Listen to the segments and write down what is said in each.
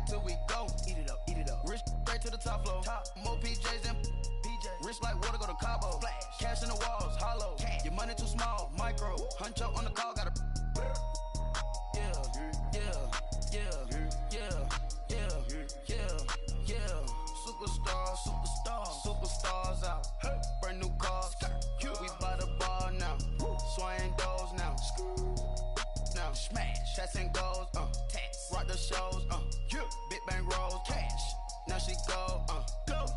till we go. Eat it up, eat it up. Rich straight to the top floor. More PJs than PJ. Rich like water, go to Cabo. Flash. Cash in the walls, hollow. Cash. Your money too small, micro. Hunch up on the call, gotta. Superstars out. Brand new cars. We by the bar now. Swaying doors now. Now smash. Chats and goals. Rock the shows. Big bang rolls. Cash. Now she go.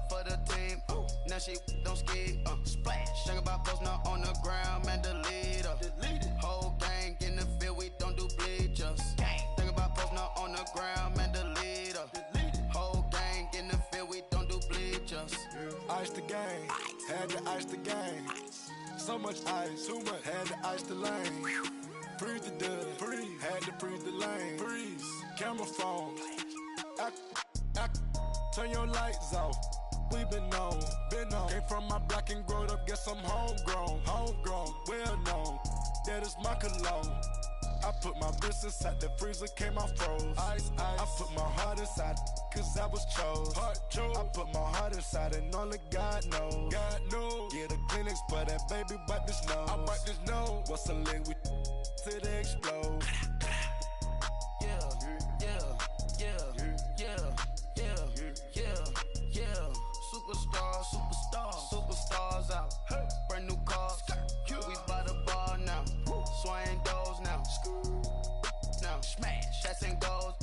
For the team. Now she don't ski. Splash. Think about post now on the ground. Man, delete her. Whole gang in the field. We don't do bleachers. Think about post now on the ground. Man, delete her. Whole gang in the field. We don't do bleachers. Ice the game. Had to ice the game. So much ice. Too much. Had to ice the lane. Freeze the dud. Freeze. Had to freeze the lane. Freeze. Camera phone. Turn your lights off. We been on. Came from my block and growed up. Guess I'm homegrown. Well known. That is my cologne. I put my wrist inside the freezer, came out froze. Ice. I put my heart inside, cause I was chose. I put my heart inside and only God knows. Get a Kleenex for that baby, wipe this nose. I wipe this nose. What's a leg with till they explode? Superstars out. Brand new cars. We by the bar now. Swaying doors now. Now smash. Chats and goals.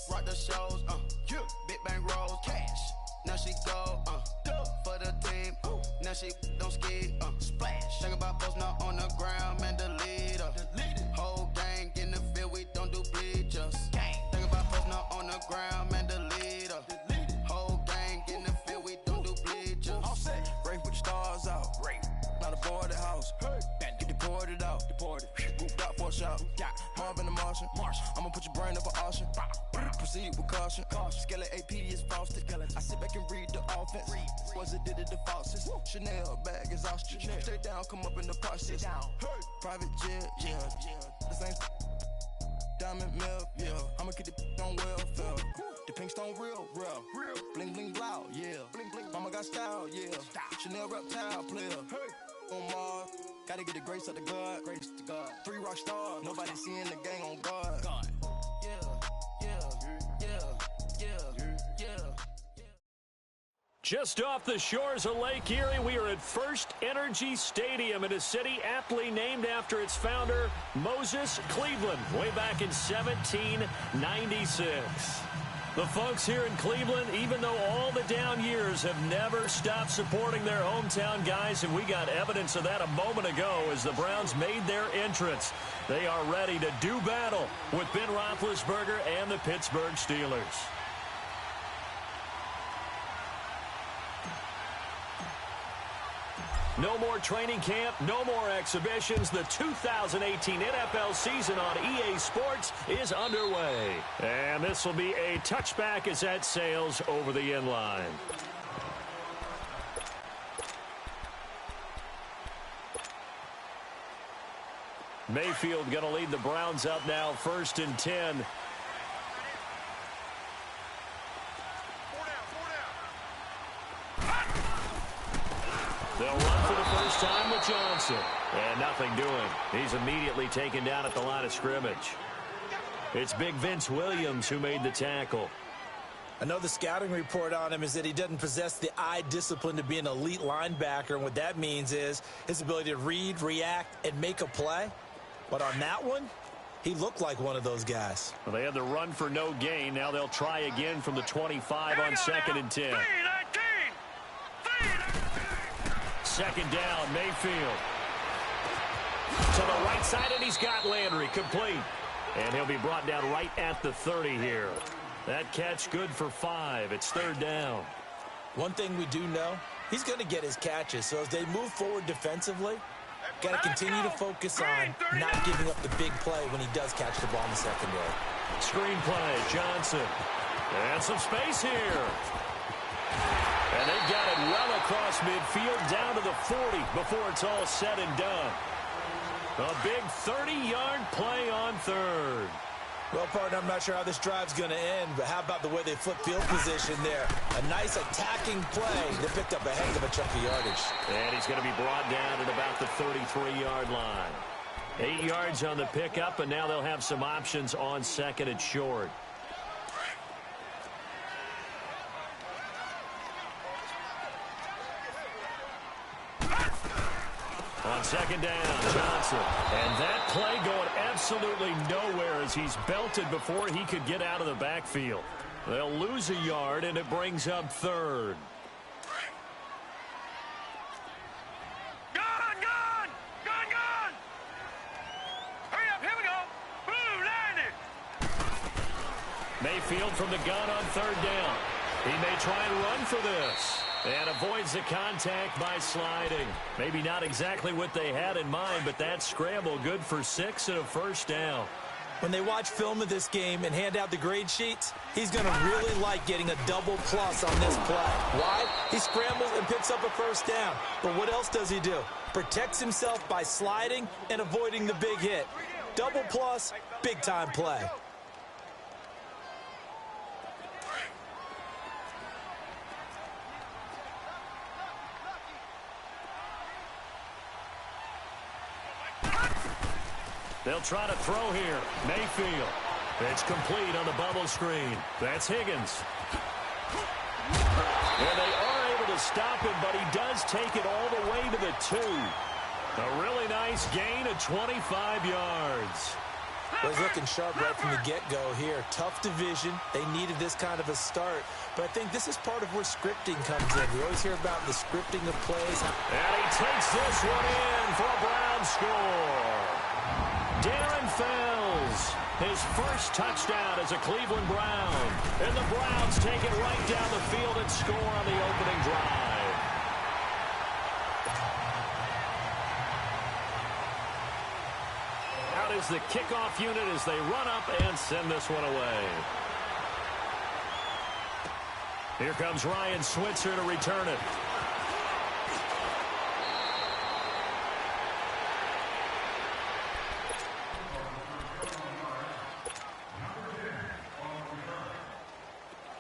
Rock the shows. Big bang rolls. Cash. Now she go. For the team. Now she don't ski. Splash. Think about post now on the ground. Man, delete her. Whole gang in the field. We don't do bleachers. Think about post now on the ground. Man, delete her. Whole gang in the field. We don't do bleachers. All set. Race with the stars out. Not a boarded house. Get deported out. Moved out for a shot. Marvin the Martian. I'ma put your brain up for auction. Proceed with caution. Skeleton AP is frosted. I sit back and read the offense. Was it did it the faucets? Chanel bag is ostrich. Stay down, come up in the process. Private jet, yeah. The same diamond milk, yeah. I'ma keep the on welfare. The pink stone real. Bling bling loud, yeah. Mama got style, yeah. Chanel reptile player. On Mars, gotta get the grace of the God. 3 rock stars, nobody seeing the gang on guard. Just off the shores of Lake Erie, we are at First Energy Stadium in a city aptly named after its founder, Moses Cleveland, way back in 1796. The folks here in Cleveland, even though all the down years, have never stopped supporting their hometown guys, and we got evidence of that a moment ago as the Browns made their entrance. They are ready to do battle with Ben Roethlisberger and the Pittsburgh Steelers. No more training camp, no more exhibitions. The 2018 NFL season on EA Sports is underway. And this will be a touchback as that sails over the inline. Mayfield going to lead the Browns up now, 1st and 10. They'll run for the first time with Johnson. And nothing doing. He's immediately taken down at the line of scrimmage. It's Big Vince Williams who made the tackle. I know the scouting report on him is that he doesn't possess the eye discipline to be an elite linebacker. And what that means is his ability to read, react, and make a play. But on that one, he looked like one of those guys. Well, they had the run for no gain. Now they'll try again from the 25 on 2nd and 10. 2nd down, Mayfield. To the right side, and he's got Landry complete. And he'll be brought down right at the 30 here. That catch good for 5. It's 3rd down. One thing we do know, he's going to get his catches. So as they move forward defensively, got to continue to focus on not giving up the big play when he does catch the ball in the secondary. Screen play, Johnson. And some space here. And they've got it well across midfield down to the 40 before it's all said and done. A big 30-yard play on 3rd. Well, partner, I'm not sure how this drive's going to end, but how about the way they flip field position there? A nice attacking play. They picked up a heck of a chunk of yardage. And he's going to be brought down at about the 33-yard line. 8 yards on the pickup, and now they'll have some options on second and short. On second down, Johnson. And that play going absolutely nowhere as he's belted before he could get out of the backfield. They'll lose a yard, and it brings up third. Gone! Gone! Gone! Gone! Hurry up, here we go! Boom, landed! Mayfield from the gun on third down. He may try and run for this. And avoids the contact by sliding. Maybe not exactly what they had in mind, but that scramble good for 6 and a first down. When they watch film of this game and hand out the grade sheets, he's going to really like getting a double plus on this play. Why? He scrambles and picks up a first down. But what else does he do? Protects himself by sliding and avoiding the big hit. Double plus, big-time play. They'll try to throw here. Mayfield. It's complete on the bubble screen. That's Higgins. And they are able to stop him, but he does take it all the way to the 2. A really nice gain of 25 yards. Well, he's looking sharp right from the get-go here. Tough division. They needed this kind of a start. But I think this is part of where scripting comes in. We always hear about the scripting of plays. And he takes this one in for a Brown score. Darren Fells, his first touchdown as a Cleveland Brown. And the Browns take it right down the field and score on the opening drive. Out is the kickoff unit as they run up and send this one away. Here comes Ryan Switzer to return it.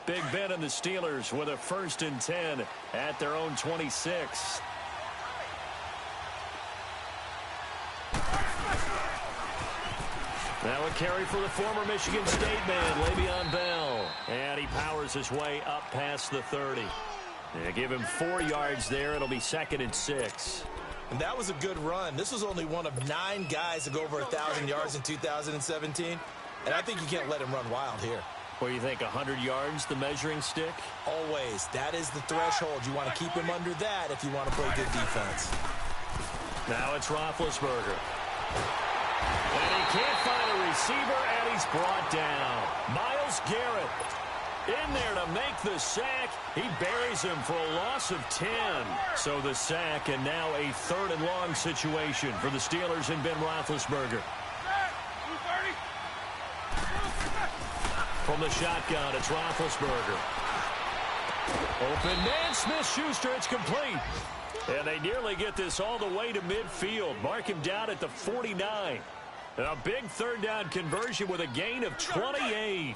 Big Ben and the Steelers with a 1st and 10 at their own 26. Now a carry for the former Michigan State man, Le'Veon Bell. And he powers his way up past the 30. They give him 4 yards there. It'll be 2nd and 6. And that was a good run. This was only one of 9 guys to go over 1,000 yards in 2017. And I think you can't let him run wild here. What do you think, 100 yards, the measuring stick? Always. That is the threshold. You want to keep him under that if you want to play good defense. Now it's Roethlisberger. And he can't find a receiver, and he's brought down. Myles Garrett in there to make the sack. He buries him for a loss of 10. So the sack, and now a 3rd and long situation for the Steelers and Ben Roethlisberger. From the shotgun, it's Roethlisberger. Open man, Smith-Schuster, it's complete. And they nearly get this all the way to midfield. Mark him down at the 49. And a big 3rd down conversion with a gain of 28.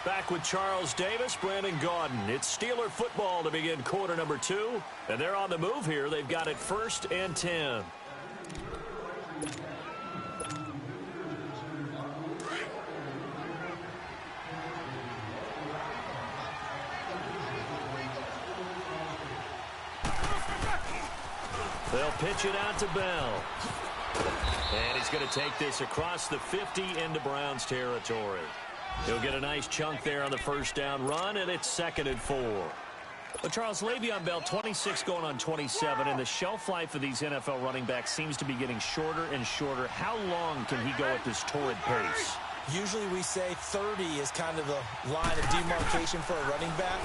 Back with Charles Davis, Brandon Gaudin. It's Steeler football to begin quarter number 2. And they're on the move here. They've got it 1st and 10. They'll pitch it out to Bell. And he's going to take this across the 50 into Browns territory. He'll get a nice chunk there on the 1st down run, and it's 2nd and 4. Well, Charles, Le'Veon Bell, 26 going on 27, and the shelf life of these NFL running backs seems to be getting shorter and shorter. How long can he go at this torrid pace? Usually we say 30 is kind of the line of demarcation for a running back.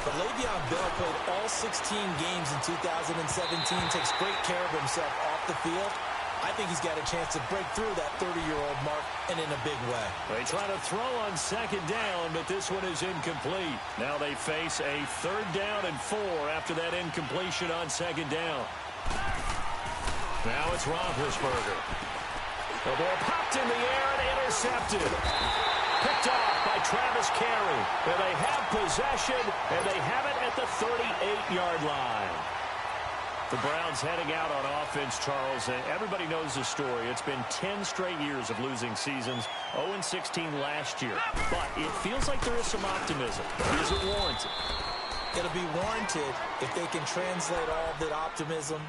But Le'Veon Bell played all 16 games in 2017, takes great care of himself off the field. I think he's got a chance to break through that 30-year-old mark, and in a big way. They try to throw on 2nd down, but this one is incomplete. Now they face a 3rd down and 4 after that incompletion on 2nd down. Now it's Roethlisberger. The ball popped in the air and intercepted. Picked off by Travis Carey. And they have possession, and they have it at the 38-yard line. The Browns heading out on offense, Charles, and everybody knows the story. It's been 10 straight years of losing seasons, 0-16 last year. But it feels like there is some optimism. Is it warranted? It'll be warranted if they can translate all the optimism,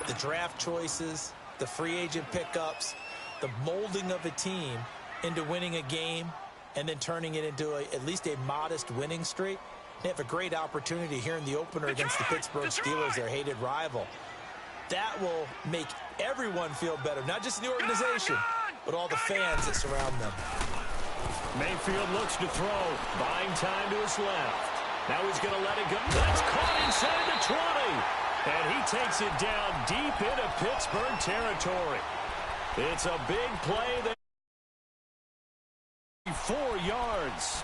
the draft choices, the free agent pickups, the molding of a team into winning a game and then turning it into at least a modest winning streak. They have a great opportunity here in the opener against the Pittsburgh Steelers, their hated rival. That will make everyone feel better, not just the organization, but all the fans that surround them. Mayfield looks to throw, buying time to his left. Now he's going to let it go. That's caught inside the 20. And he takes it down deep into Pittsburgh territory. It's a big play there. 4 yards.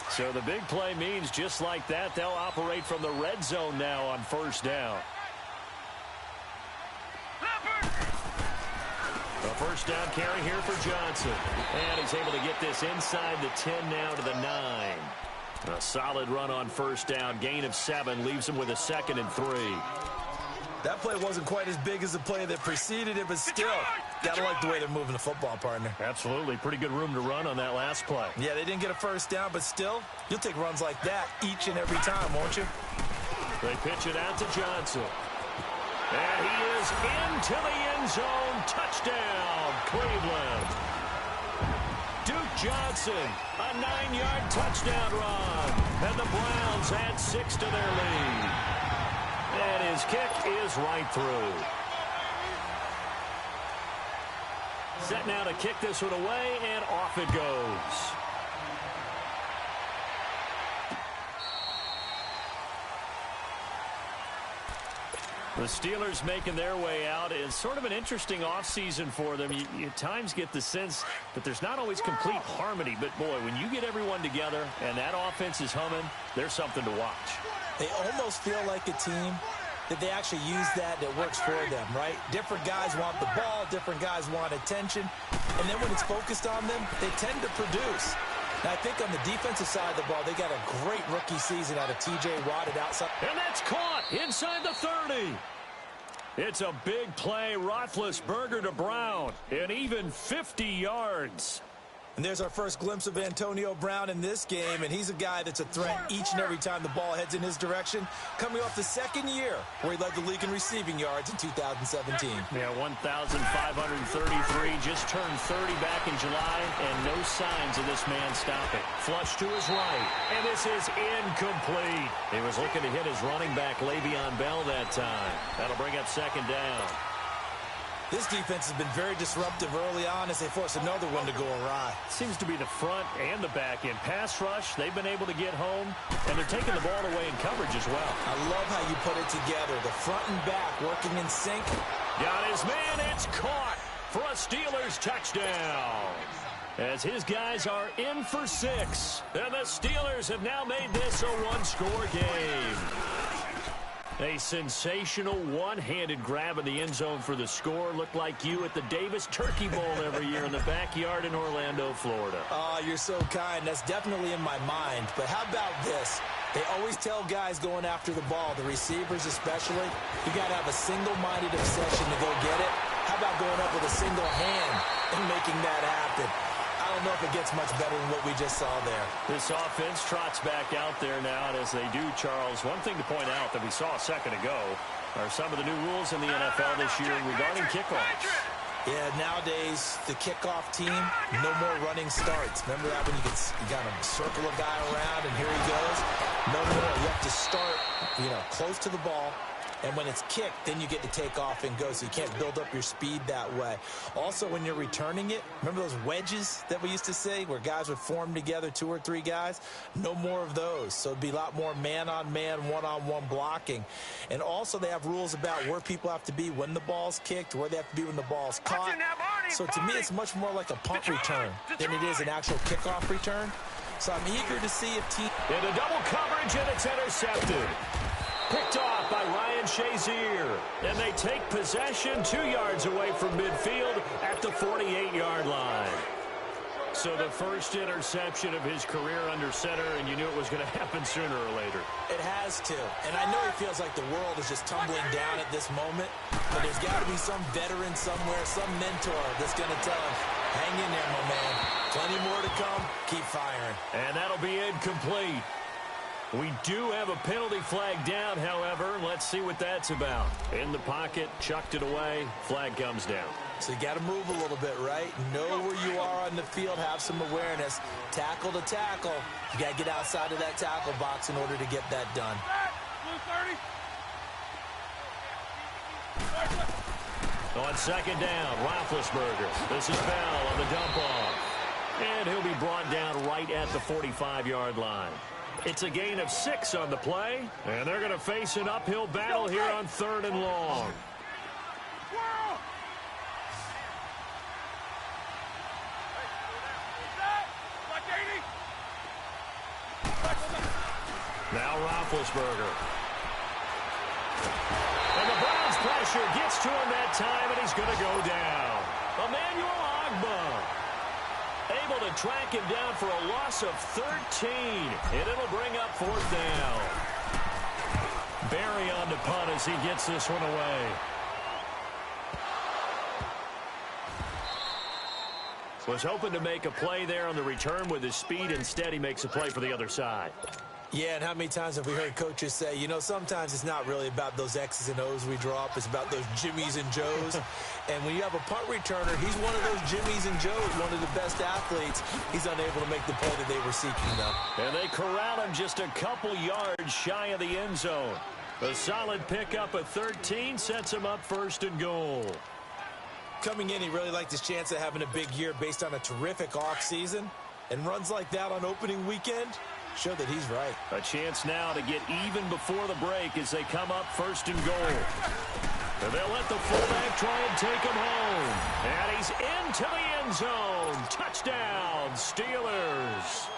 So the big play means just like that, they'll operate from the red zone now on first down. A first down carry here for Johnson. And he's able to get this inside the 10 now to the 9. A solid run on first down. Gain of 7 leaves him with a 2nd and 3. That play wasn't quite as big as the play that preceded it, but still, gotta like the way they're moving the football, partner. Absolutely. Pretty good room to run on that last play. Yeah, they didn't get a first down, but still, you'll take runs like that each and every time, won't you? They pitch it out to Johnson. And he is into the end zone. Touchdown, Cleveland. Duke Johnson, a 9-yard touchdown run. And the Browns add 6 to their lead. And his kick is right through. Set now to kick this one away, and off it goes. The Steelers making their way out. Is sort of an interesting offseason for them. You at times get the sense that there's not always complete harmony. But, boy, when you get everyone together and that offense is humming, there's something to watch. They almost feel like a team that they actually use that works for them, right? Different guys want the ball. Different guys want attention. And then when it's focused on them, they tend to produce. Now, I think on the defensive side of the ball, they got a great rookie season out of T.J. Watt at outside. And that's caught inside the 30. It's a big play. Roethlisberger to Brown. And even 50 yards. And there's our first glimpse of Antonio Brown in this game, and he's a guy that's a threat each and every time the ball heads in his direction, coming off the 2nd year where he led the league in receiving yards in 2017. Yeah, 1,533, just turned 30 back in July, and no signs of this man stopping. Flush to his right, and this is incomplete. He was looking to hit his running back, Le'Veon Bell, that time. That'll bring up 2nd down. This defense has been very disruptive early on as they force another one to go awry. Seems to be the front and the back end. Pass rush, they've been able to get home, and they're taking the ball away in coverage as well. I love how you put it together. The front and back working in sync. Got his man, it's caught for a Steelers touchdown. As his guys are in for 6. And the Steelers have now made this a 1-score game. A sensational one-handed grab in the end zone for the score. Looked like you at the Davis Turkey Bowl every year in the backyard in Orlando, Florida. Oh, you're so kind. That's definitely in my mind. But how about this? They always tell guys going after the ball, the receivers especially, you got to have a single-minded obsession to go get it. How about going up with a single hand and making that happen? I don't know if it gets much better than what we just saw there. This offense trots back out there now, and as they do, Charles, one thing to point out that we saw a second ago are some of the new rules in the NFL this year regarding kickoffs. Yeah, nowadays, the kickoff team, no more running starts. Remember that when you got to circle a guy around and here he goes? No more. You have to start, close to the ball, And when it's kicked, then you get to take off and go, so you can't build up your speed that way. Also, when you're returning it, remember those wedges that we used to see where guys would form together, 2 or 3 guys? No more of those. So it'd be a lot more man-on-man, one-on-one blocking. And also they have rules about where people have to be when the ball's kicked, where they have to be when the ball's caught. So to me, it's much more like a punt return than it is an actual kickoff return. So I'm eager to see if team... Into double coverage, and it's intercepted. Picked off by Ryan Shazier. And they take possession 2 yards away from midfield at the 48-yard line. So the first interception of his career under center, and you knew it was going to happen sooner or later. It has to. And I know he feels like the world is just tumbling down at this moment, but there's got to be some veteran somewhere, some mentor that's going to tell him, hang in there, my man. Plenty more to come. Keep firing. And that'll be incomplete. We do have a penalty flag down, however. Let's see what that's about. In the pocket, chucked it away, flag comes down. So you got to move a little bit, right? Know where you are on the field, have some awareness. Tackle to tackle. You got to get outside of that tackle box in order to get that done. On second down, Roethlisberger. This is Bell on the dump off. And he'll be brought down right at the 45-yard line. It's a gain of 6 on the play, and they're going to face an uphill battle here on 3rd and long. Now Roethlisberger. And the Browns pressure gets to him that time, and he's going to go down. Emmanuel Ogbah able to track him down for a loss of 13, and it'll bring up 4th down. Barry on the punt as he gets this one away. Was hoping to make a play there on the return with his speed. Instead, he makes a play for the other side. Yeah, and how many times have we heard coaches say, you know, sometimes it's not really about those X's and O's we draw up. It's about those Jimmies and Joes. And when you have a punt returner, he's one of those Jimmies and Joes, one of the best athletes. He's unable to make the play that they were seeking, though. And they corral him just a couple yards shy of the end zone. A solid pickup of 13 sets him up 1st and goal. Coming in, he really liked his chance of having a big year based on a terrific offseason. And runs like that on opening weekend show that he's right. A chance now to get even before the break as they come up 1st and goal. And they'll let the fullback try and take him home. And he's into the end zone. Touchdown, Steelers.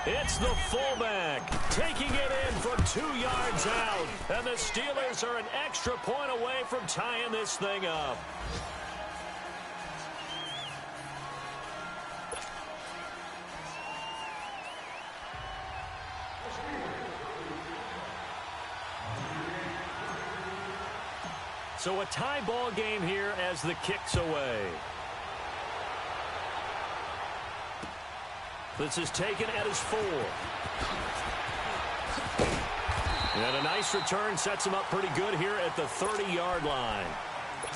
It's the fullback taking it in from 2 yards out. And the Steelers are an extra point away from tying this thing up. So a tie ball game here as the kick's away. This is taken at his 4. And a nice return sets him up pretty good here at the 30-yard line.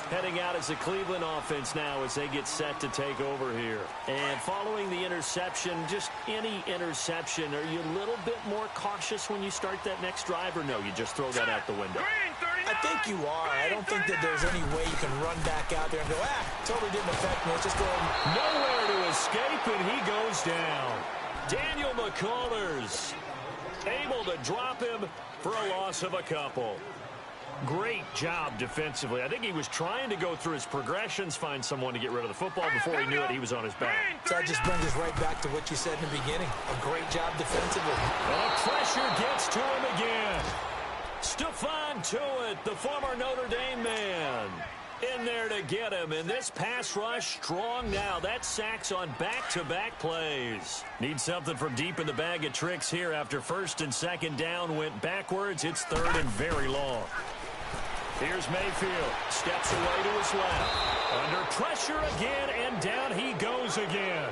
Heading out as the Cleveland offense now as they get set to take over here. And following the interception, just any interception, are you a little bit more cautious when you start that next drive, or no, you just throw that out the window? I think you are. I don't think that there's any way you can run back out there and go, totally didn't affect me. It's just going nowhere to escape, and he goes down. Daniel McCullers able to drop him for a loss of a couple. Great job defensively. I think he was trying to go through his progressions, find someone to get rid of the football. Before he knew it, he was on his back. So that just brings us right back to what you said in the beginning. A great job defensively. The pressure gets to him again. Stephon Tuitt, the former Notre Dame man, in there to get him. And this pass rush strong now. That's sacks on back-to-back plays. Need something from deep in the bag of tricks here after 1st and 2nd down went backwards. It's 3rd and very long. Here's Mayfield. Steps away to his left. Under pressure again, and down he goes again.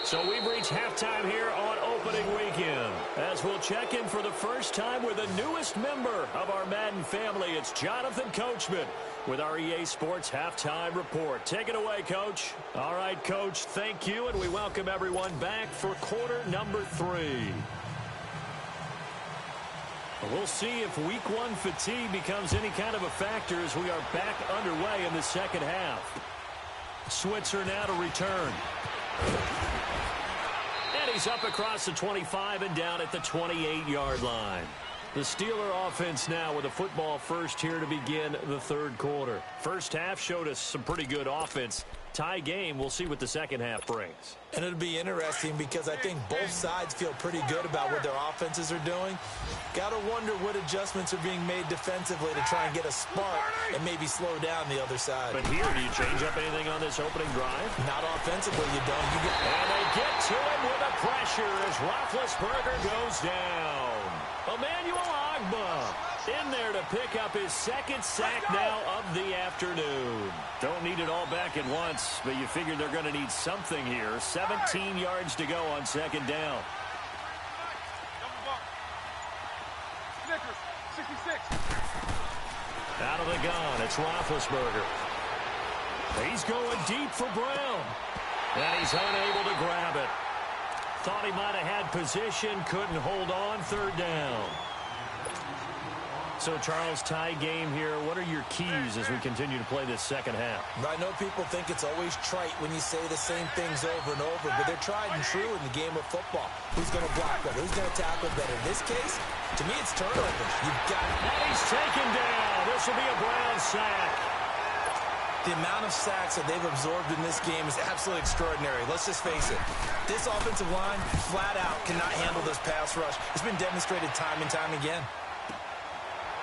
So we've reached halftime here on opening weekend. As we'll check in for the first time with the newest member of our Madden family. It's Jonathan Coachman with our EA Sports Halftime Report. Take it away, Coach. All right, Coach, thank you, and we welcome everyone back for quarter number 3. We'll see if week one fatigue becomes any kind of a factor as we are back underway in the second half. Switzer now to return. And he's up across the 25 and down at the 28-yard line. The Steeler offense now with a football first here to begin the third quarter. First half showed us some pretty good offense. Tie game, we'll see what the second half brings. And it'll be interesting because I think both sides feel pretty good about what their offenses are doing. Got to wonder what adjustments are being made defensively to try and get a spark and maybe slow down the other side. But here, do you change up anything on this opening drive? Not offensively, you don't. And they get to him with a pressure as Roethlisberger goes down. Emmanuel Ogbah in there to pick up his second sack now of the afternoon. Don't need it all back at once, but you figure they're going to need something here. 17 yards to go on second down. Out of the gun, it's Roethlisberger. He's going deep for Brown. And he's unable to grab it. Thought he might have had position, couldn't hold on, third down. So, Charles, tie game here. What are your keys as we continue to play this second half? I know people think it's always trite when you say the same things over and over, but they're tried and true in the game of football. Who's going to block better? Who's going to tackle better? In this case, to me, it's turnovers. You've got it. And he's taken down. This will be a Brown sack. The amount of sacks that they've absorbed in this game is absolutely extraordinary. Let's just face it. This offensive line, flat out, cannot handle this pass rush. It's been demonstrated time and time again.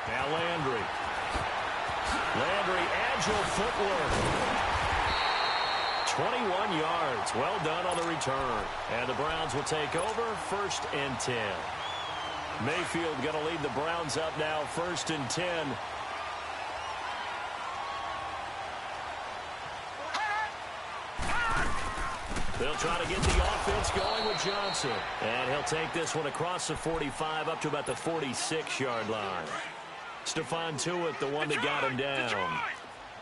Now Landry. Landry, agile footwork. 21 yards. Well done on the return. And the Browns will take over, 1st and 10. Mayfield going to lead the Browns up now, 1st and 10. They'll try to get the offense going with Johnson. And he'll take this one across the 45 up to about the 46-yard line. Stephon Tuitt, the one that got him down.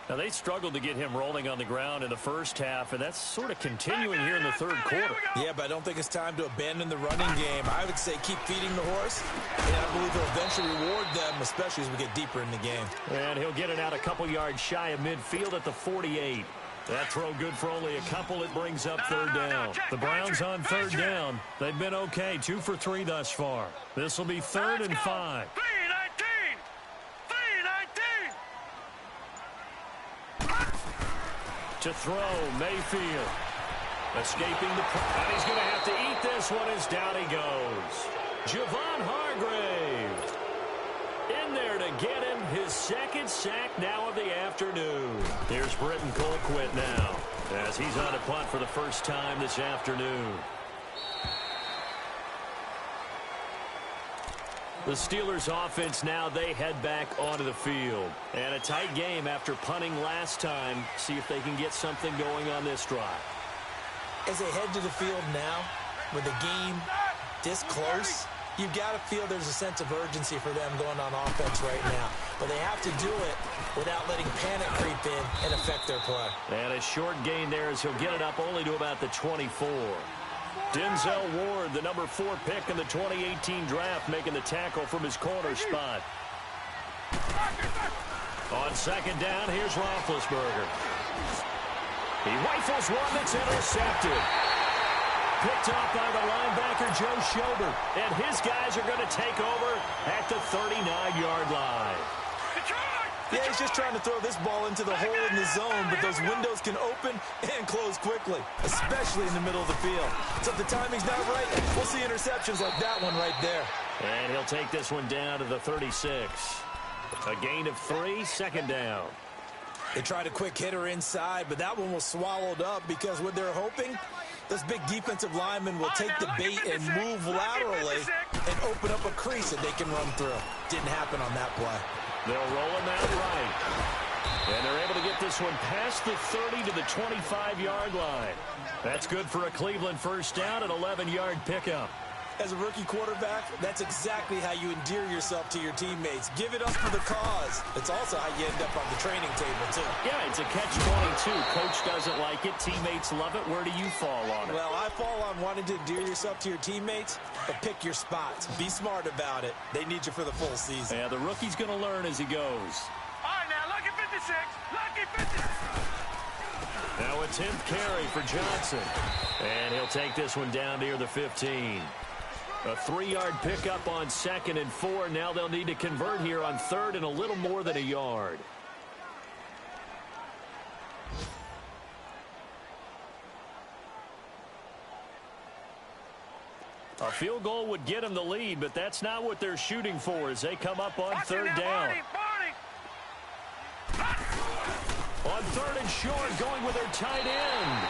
Now, they struggled to get him rolling on the ground in the first half, and that's sort of continuing here in the third quarter. Yeah, but I don't think it's time to abandon the running game. I would say keep feeding the horse, and I believe he'll eventually reward them, especially as we get deeper in the game. And he'll get it out a couple yards shy of midfield at the 48. That throw good for only a couple. It brings up third down. The Browns on third down. They've been okay, 2 for 3 thus far. This will be 3rd and 5. To throw, Mayfield. Escaping the... And he's going to have to eat this one as down he goes. Javon Hargrave. In there to get him his second sack now of the afternoon. Here's Britton Colquitt now as he's on a punt for the first time this afternoon. The Steelers offense now, they head back onto the field. And a tight game after punting last time. See if they can get something going on this drive. As they head to the field now, with the game this close, you've got to feel there's a sense of urgency for them going on offense right now. But they have to do it without letting panic creep in and affect their play. And a short gain there as he'll get it up only to about the 24. Denzel Ward, the number 4 pick in the 2018 draft, making the tackle from his corner spot. On second down, here's Roethlisberger. He rifles one that's intercepted. Picked off by the linebacker, Joe Schobert. And his guys are going to take over at the 39-yard line. Yeah, he's just trying to throw this ball into the hole in the zone, but those windows can open and close quickly, especially in the middle of the field. So if the timing's not right, we'll see interceptions like that one right there. And he'll take this one down to the 36. A gain of 3, 2nd down. They tried a quick hitter inside, but that one was swallowed up because what they're hoping, this big defensive lineman will take the bait and move laterally and open up a crease that they can run through. Didn't happen on that play. They'll roll him out right. And they're able to get this one past the 30 to the 25-yard line. That's good for a Cleveland first down, an 11-yard pickup. As a rookie quarterback, that's exactly how you endear yourself to your teammates. Give it up for the cause. It's also how you end up on the training table, too. Yeah, it's a catch-22. Coach doesn't like it. Teammates love it. Where do you fall on it? Well, I fall on wanting to endear yourself to your teammates, but pick your spots. Be smart about it. They need you for the full season. Yeah, the rookie's going to learn as he goes. All right, now, lucky 56. Lucky 56. Now a 10th carry for Johnson. And he'll take this one down near the 15. A 3-yard pickup on 2nd and 4. Now they'll need to convert here on 3rd and a little more than a yard. A field goal would get them the lead, but that's not what they're shooting for as they come up on 3rd down. On 3rd and short, going with their tight end.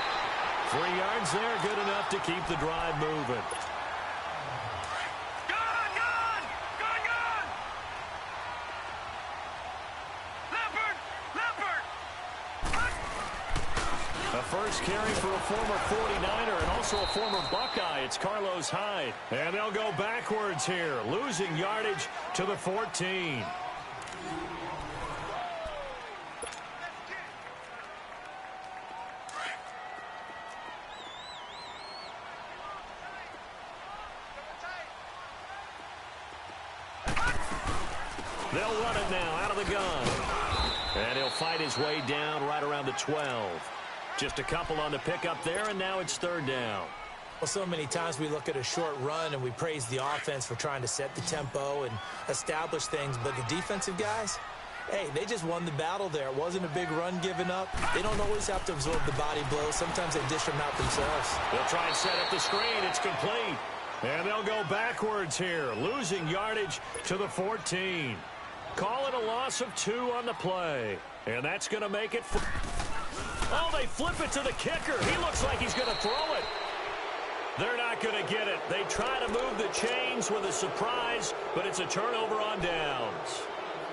3 yards there, good enough to keep the drive moving. A first carry for a former 49er and also a former Buckeye. It's Carlos Hyde. And they'll go backwards here, losing yardage to the 14. They'll run it now out of the gun. And he'll fight his way down right around the 12. Just a couple on the pickup there, and now it's 3rd down. Well, so many times we look at a short run and we praise the offense for trying to set the tempo and establish things, but the defensive guys, hey, they just won the battle there. It wasn't a big run given up. They don't always have to absorb the body blows. Sometimes they dish them out themselves. They'll try and set up the screen. It's complete. And they'll go backwards here, losing yardage to the 14. Call it a loss of 2 on the play. And that's going to make it. Oh, they flip it to the kicker. He looks like he's going to throw it. They're not going to get it. They try to move the chains with a surprise, but it's a turnover on downs.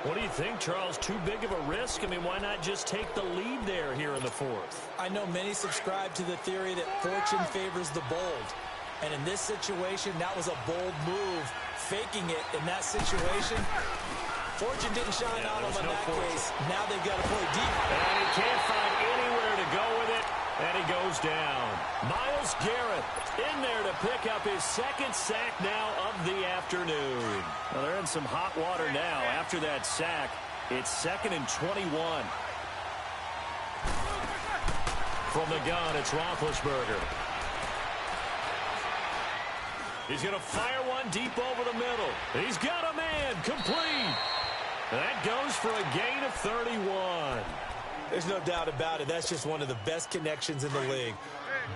What do you think, Charles? Too big of a risk? I mean, why not just take the lead there here in the 4th? I know many subscribe to the theory that fortune favors the bold. And in this situation, that was a bold move. Faking it in that situation, fortune didn't shine on him in that case. Now they've got to play deep. And he can't find anywhere to go with it, and he goes down. Myles Garrett in there to pick up his 2nd sack now of the afternoon. Well, they're in some hot water now. After that sack, it's 2nd and 21. From the gun, it's Roethlisberger. He's going to fire one deep over the middle. He's got a man, complete. That goes for a gain of 31. There's no doubt about it. That's just one of the best connections in the league.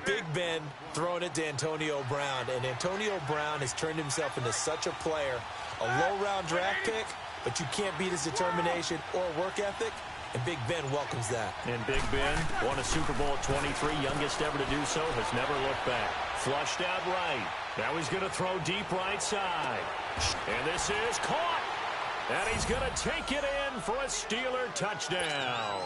Big Ben throwing it to Antonio Brown. And Antonio Brown has turned himself into such a player. A low-round draft pick, but you can't beat his determination or work ethic. And Big Ben welcomes that. And Big Ben won a Super Bowl at 23. Youngest ever to do so. Has never looked back. Flushed out right. Now he's going to throw deep right side. And this is caught. And he's going to take it in for a Steeler touchdown.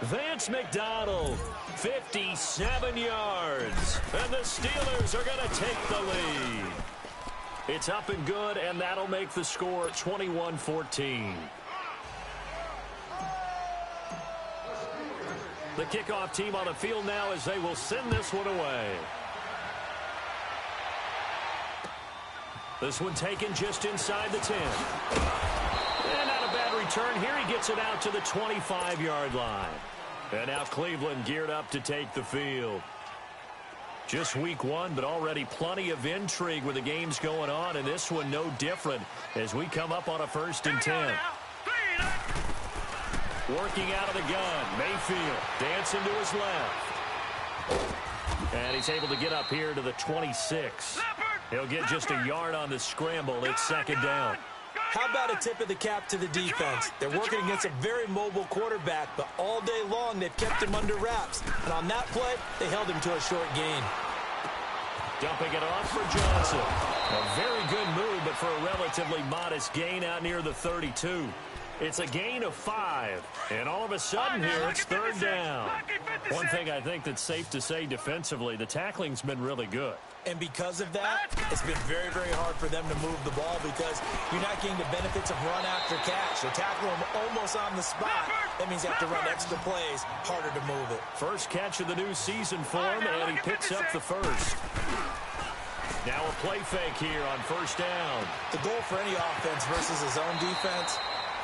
Vance McDonald, 57 yards. And the Steelers are going to take the lead. It's up and good, and that'll make the score 21-14. The kickoff team on the field now as they will send this one away. This one taken just inside the 10. And not a bad return here. He gets it out to the 25-yard line. And now Cleveland geared up to take the field. Just week 1, but already plenty of intrigue with the games going on. And this one no different as we come up on a 1st and 10. Working out of the gun. Mayfield dancing to his left. And he's able to get up here to the 26. He'll get just a yard on the scramble. It's 2nd down. How about a tip of the cap to the defense? They're working against a very mobile quarterback, but all day long they've kept him under wraps. And on that play, they held him to a short gain. Dumping it off for Johnson. A very good move, but for a relatively modest gain out near the 32. It's a gain of 5. And all of a sudden here, it's 3rd down. One thing I think that's safe to say defensively, the tackling's been really good. And because of that, it's been very, very hard for them to move the ball because you're not getting the benefits of run after catch. They tackle them almost on the spot. That means you have to run extra plays, harder to move it. First catch of the new season for him, and he picks up the first. Now a play fake here on first down. The goal for any offense versus his own defense,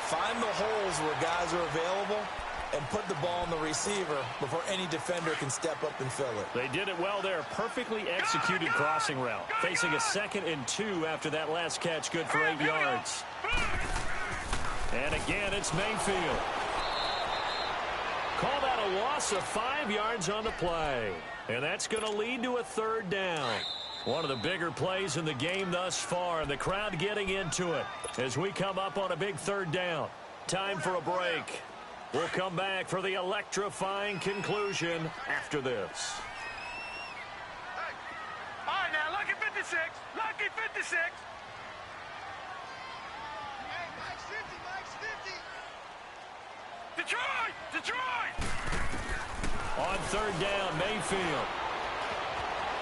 find the holes where guys are available and put the ball on the receiver before any defender can step up and fill it. They did it well there. Perfectly executed crossing route. Facing a 2nd and 2 after that last catch, good for 8 yards. And again, it's Mayfield. Call that a loss of 5 yards on the play. And that's going to lead to a 3rd down. One of the bigger plays in the game thus far, and the crowd getting into it as we come up on a big 3rd down. Time for a break. We'll come back for the electrifying conclusion after this. Hey. All right, now, lucky 56. Lucky 56. Hey, Mike's 50. Mike's 50. Detroit! Detroit! On 3rd down, Mayfield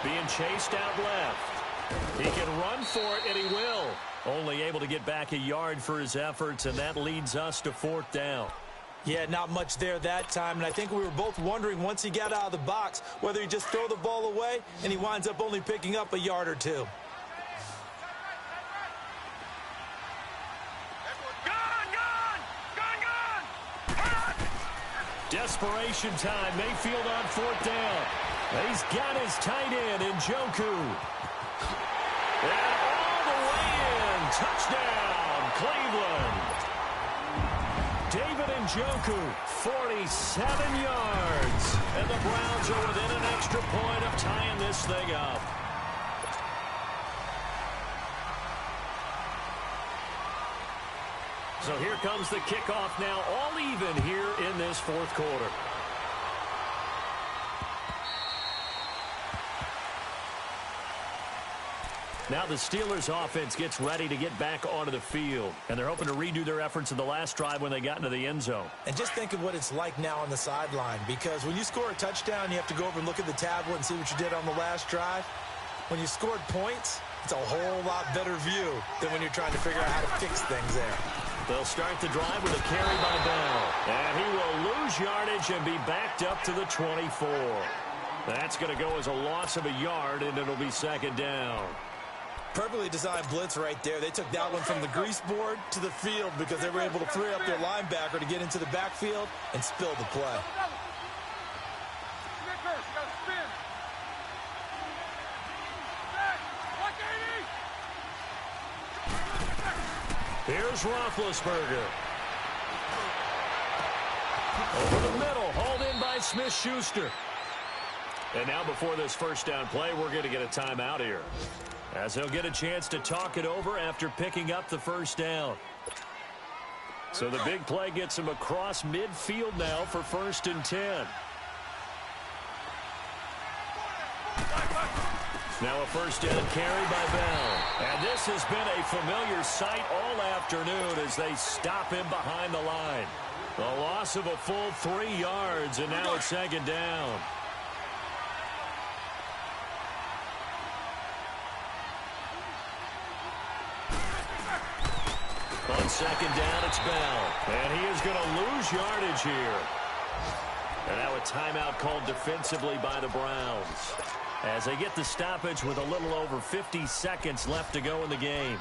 being chased out left. He can run for it, and he will. Only able to get back a yard for his efforts, and that leads us to 4th down. Yeah, not much there that time, and I think we were both wondering once he got out of the box whether he'd just throw the ball away, and he winds up only picking up a yard or 2. Gone, gone! Gone, gone! Desperation time. Mayfield on 4th down. He's got his tight end in Njoku. And all the way in. Touchdown, Cleveland. David Njoku, 47 yards. And the Browns are within an extra point of tying this thing up. So here comes the kickoff now, all even here in this 4th quarter. Now the Steelers offense gets ready to get back onto the field. And they're hoping to redo their efforts in the last drive when they got into the end zone. And just think of what it's like now on the sideline, because when you score a touchdown, you have to go over and look at the tablet and see what you did on the last drive. When you scored points, it's a whole lot better view than when you're trying to figure out how to fix things there. They'll start the drive with a carry by Bell. And he will lose yardage and be backed up to the 24. That's going to go as a loss of a yard, and it'll be 2nd down. Perfectly designed blitz right there. They took that one from the grease board to the field because they were able to free up their linebacker to get into the backfield and spill the play. Here's Roethlisberger. Over the middle, hauled in by Smith-Schuster. And now before this first down play, we're going to get a timeout here, as they'll get a chance to talk it over after picking up the first down. So the big play gets him across midfield now for 1st and 10. Now a first down carry by Bell. And this has been a familiar sight all afternoon as they stop him behind the line. A loss of a full 3 yards, and now it's 2nd down. On 2nd down, it's Bell. And he is going to lose yardage here. And now a timeout called defensively by the Browns, as they get the stoppage with a little over 50 seconds left to go in the game.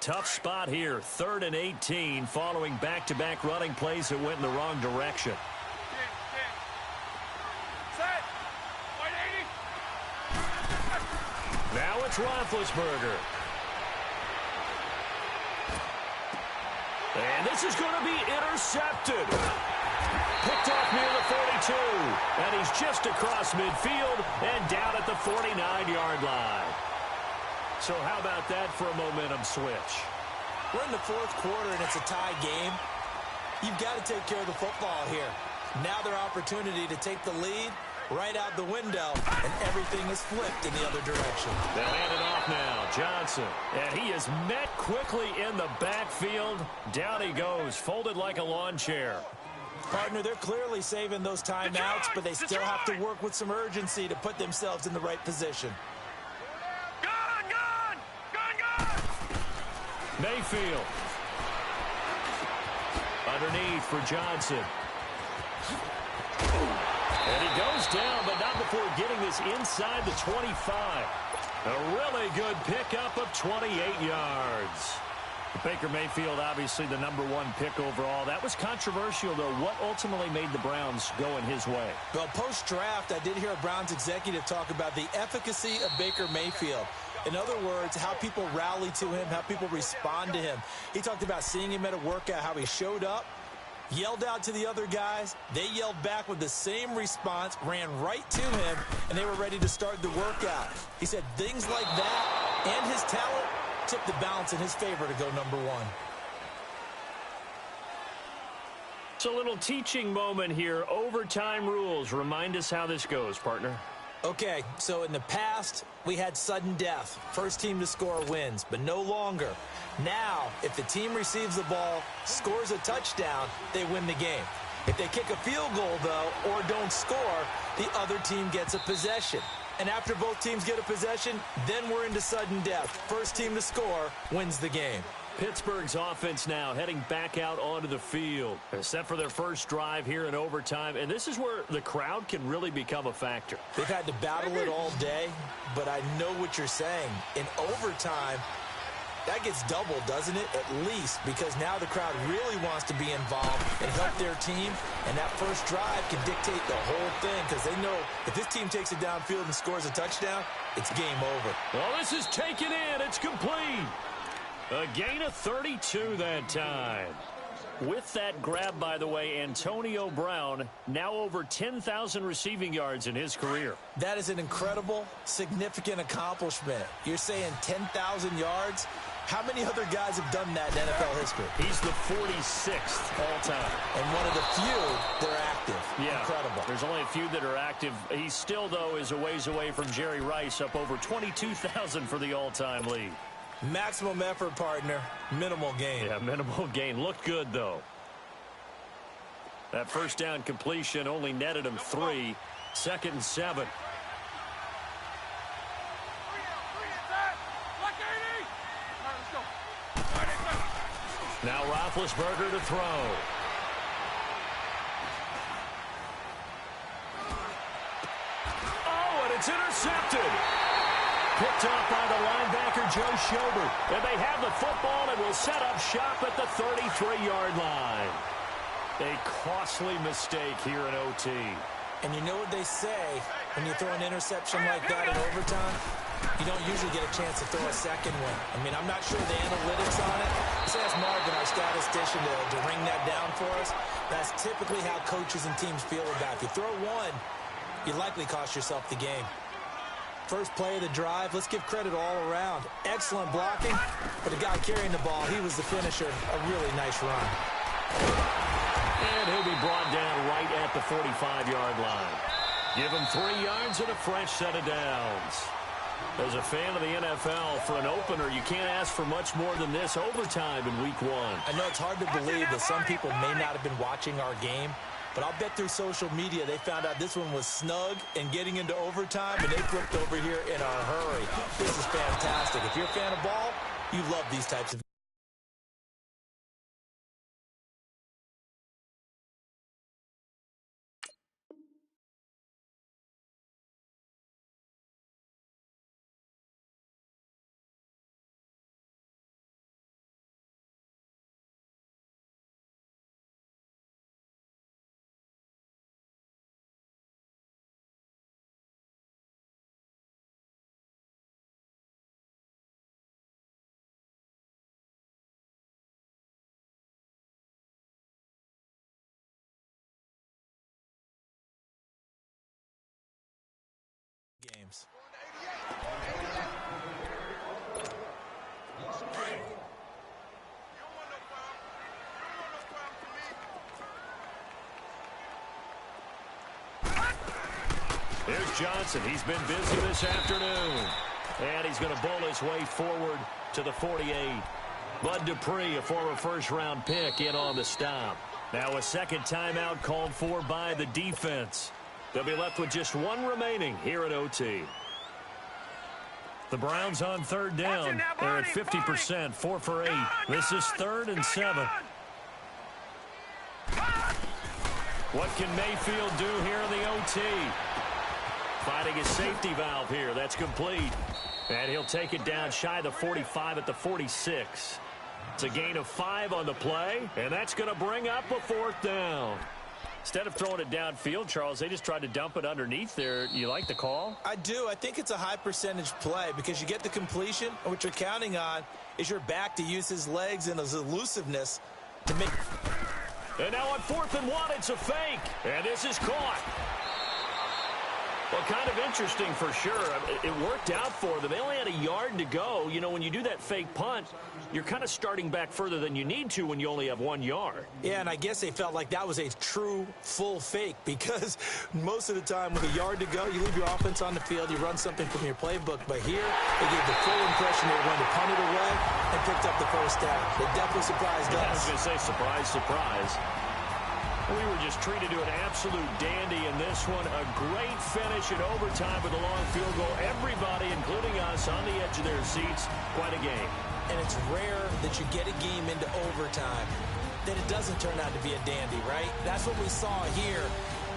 Tough spot here, 3rd and 18, following back-to-back running plays that went in the wrong direction. Now it's Roethlisberger. And this is going to be intercepted. Picked off near the 42. And he's just across midfield and down at the 49-yard line. So how about that for a momentum switch? We're in the 4th quarter, and it's a tie game. You've got to take care of the football here. Now their opportunity to take the lead right out the window, and everything is flipped in the other direction. They'll hand it off now. Johnson. And he is met quickly in the backfield. Down he goes, folded like a lawn chair. Partner, they're clearly saving those timeouts, but they still have to work with some urgency to put themselves in the right position. Mayfield. Underneath for Johnson. And he goes down, but not before getting this inside the 25. A really good pickup of 28 yards. Baker Mayfield, obviously the #1 pick overall. That was controversial, though. What ultimately made the Browns go in his way? Well, post-draft, I did hear a Browns executive talk about the efficacy of Baker Mayfield. In other words, how people rally to him, how people respond to him. He talked about seeing him at a workout, how he showed up, yelled out to the other guys. They yelled back with the same response, ran right to him, and they were ready to start the workout. He said things like that and his talent tipped the balance in his favor to go #1. It's a little teaching moment here. Overtime rules. Remind us how this goes, partner. Okay, so in the past, we had sudden death. First team to score wins, but no longer. Now, if the team receives the ball, scores a touchdown, they win the game. If they kick a field goal, though, or don't score, the other team gets a possession. And after both teams get a possession, then we're into sudden death. First team to score wins the game. Pittsburgh's offense now heading back out onto the field. They're set for their first drive here in overtime, and this is where the crowd can really become a factor. They've had to battle it all day, but I know what you're saying. In overtime, that gets doubled, doesn't it? At least, because now the crowd really wants to be involved and help their team, and that first drive can dictate the whole thing because they know if this team takes it downfield and scores a touchdown, it's game over. Well, this is taken in. It's complete. A gain of 32 that time. With that grab, by the way, Antonio Brown now over 10,000 receiving yards in his career. That is an incredible, significant accomplishment. You're saying 10,000 yards? How many other guys have done that in NFL history? He's the 46th all-time. And one of the few that are active. Yeah, incredible. There's only a few that are active. He still, though, is a ways away from Jerry Rice, up over 22,000 for the all-time lead. Maximum effort, partner. Minimal gain. Yeah, minimal gain. Looked good, though. That first down completion only netted him 3. 2nd and 7. Now Roethlisberger to throw. Oh, and it's intercepted. Picked off by the linebacker, Joe Schobert. And they have the football and will set up shop at the 33-yard line. A costly mistake here in OT. And you know what they say, when you throw an interception like that in overtime, you don't usually get a chance to throw a second one. I mean, I'm not sure the analytics on it. Let's ask Marvin, our statistician, to ring that down for us. That's typically how coaches and teams feel about it. If you throw one, you likely cost yourself the game. First play of the drive, let's give credit all around. Excellent blocking, but the guy carrying the ball, he was the finisher. A really nice run. And he'll be brought down right at the 45-yard line. Give him 3 yards and a fresh set of downs. As a fan of the NFL, for an opener, you can't ask for much more than this overtime in Week 1. I know it's hard to believe that some people may not have been watching our game, but I'll bet through social media they found out this one was snug and getting into overtime, and they flipped over here in a hurry. This is fantastic. If you're a fan of ball, you love these types of games. Here's Johnson. He's been busy this afternoon. And he's going to bowl his way forward to the 48. Bud Dupree, a former first-round pick, in on the stop. Now a second timeout called for by the defense. They'll be left with just one remaining here at OT. The Browns on third down. They're at 50%, 4 for 8. This is 3rd and 7. What can Mayfield do here in the OT? Finding his safety valve here. That's complete. And he'll take it down shy of the 45 at the 46. It's a gain of 5 on the play, and that's going to bring up a 4th down. Instead of throwing it downfield, Charles, they just tried to dump it underneath there. You like the call? I do. I think it's a high-percentage play because you get the completion, and what you're counting on is your back to use his legs and his elusiveness to make... And now on 4th and 1, it's a fake. And this is caught. Well, kind of interesting for sure. It worked out for them. They only had a yard to go. You know, when you do that fake punt, you're kind of starting back further than you need to when you only have 1 yard. Yeah, and I guess they felt like that was a true full fake because most of the time with a yard to go, you leave your offense on the field, you run something from your playbook. But here, they gave the full impression they were going to punt it away and picked up the first down. They definitely surprised us. I was going to say surprise, surprise. We were just treated to an absolute dandy in this one. A great finish in overtime with a long field goal. Everybody, including us, on the edge of their seats. Quite a game. And it's rare that you get a game into overtime that it doesn't turn out to be a dandy, right? That's what we saw here.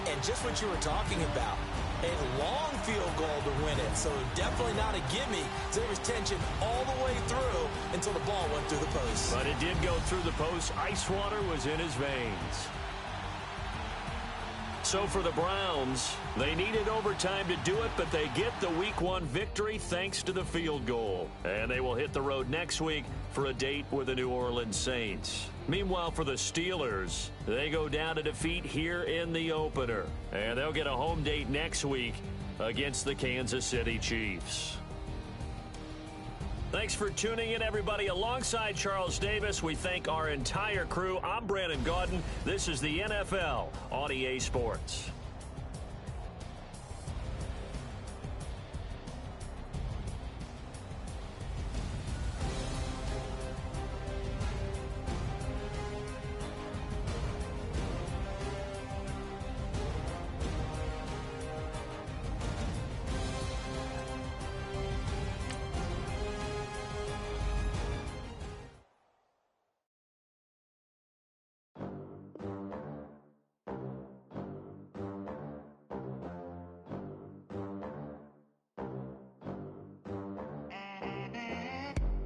And just what you were talking about, a long field goal to win it. So definitely not a gimme. So there was tension all the way through until the ball went through the post. But it did go through the post. Ice water was in his veins. So for the Browns, they needed overtime to do it, but they get the Week 1 victory thanks to the field goal. And they will hit the road next week for a date with the New Orleans Saints. Meanwhile, for the Steelers, they go down to defeat here in the opener. And they'll get a home date next week against the Kansas City Chiefs. Thanks for tuning in, everybody. Alongside Charles Davis, we thank our entire crew. I'm Brandon Gaudin. This is the NFL on EA Sports.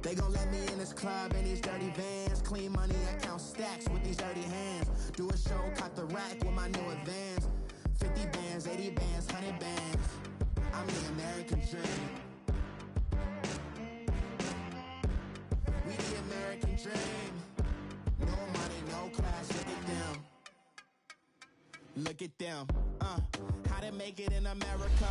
They gon' let me in this club in these dirty vans. Clean money, I count stacks with these dirty hands. Do a show, cut the rack with my new advance. 50 bands, 80 bands, 100 bands. I'm the American dream. We the American dream. No money, no class, look at them. Look at them, how to make it in America.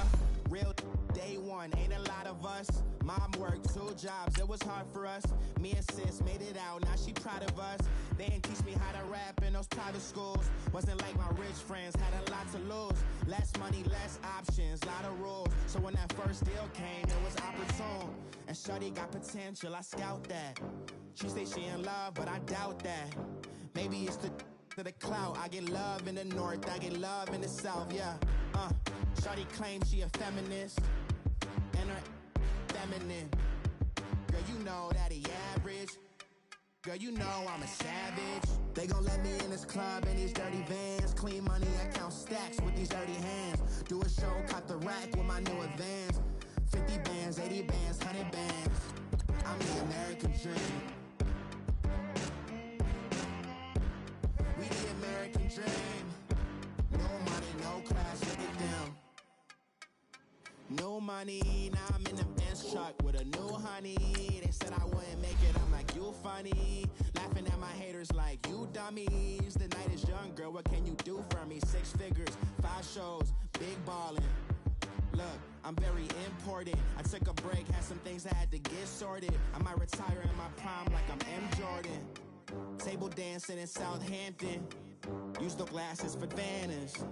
Real day one, ain't a lot of us. Mom worked 2 jobs, it was hard for us. Me and sis made it out, now she proud of us. They didn't teach me how to rap in those private schools. Wasn't like my rich friends, had a lot to lose. Less money, less options, lot of rules. So when that first deal came, it was opportune. And shorty got potential, I scout that. She say she in love, but I doubt that. Maybe it's to the clout. I get love in the north, I get love in the south, yeah. Shorty claims she a feminist, and her feminine. Girl, you know that he average. Girl, you know I'm a savage. They gon' let me in this club in these dirty vans. Clean money, I count stacks with these dirty hands. Do a show, cut the rack with my new advance. 50 bands, 80 bands, 100 bands. I'm the American dream. We the American dream. No money, no class, look at them. No money, now I'm in the Benz truck with a new honey. They said I wouldn't make it, I'm like, you funny. Laughing at my haters like, you dummies. The night is young, girl, what can you do for me? 6 figures, 5 shows, big ballin'. Look, I'm very important. I took a break, had some things I had to get sorted. I might retire in my prime like I'm M. Jordan. Table dancing in Southampton. Use the glasses for Vannas.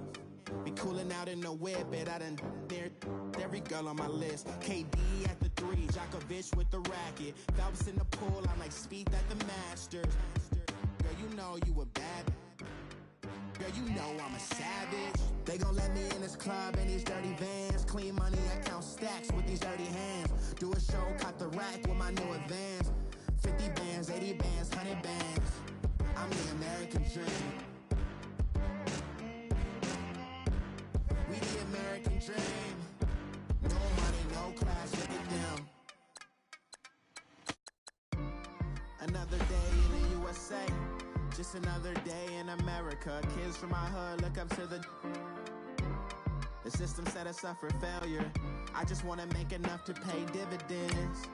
Be cooling out in the whip, but I done there every girl on my list. KD at the 3, Djokovic with the racket. Phelps in the pool, I'm like Spieth at the Masters. Girl, you know you a bad. Girl, you know I'm a savage. They gon' let me in this club in these dirty vans. Clean money, I count stacks with these dirty hands. Do a show, caught the rack with my new advance. 50 bands, 80 bands, 100 bands. I'm the American dream. We the American dream. No money, no class, look at them. Another day in the USA. Just another day in America. Kids from my hood look up to the system set us up for failure. I just wanna make enough to pay dividends.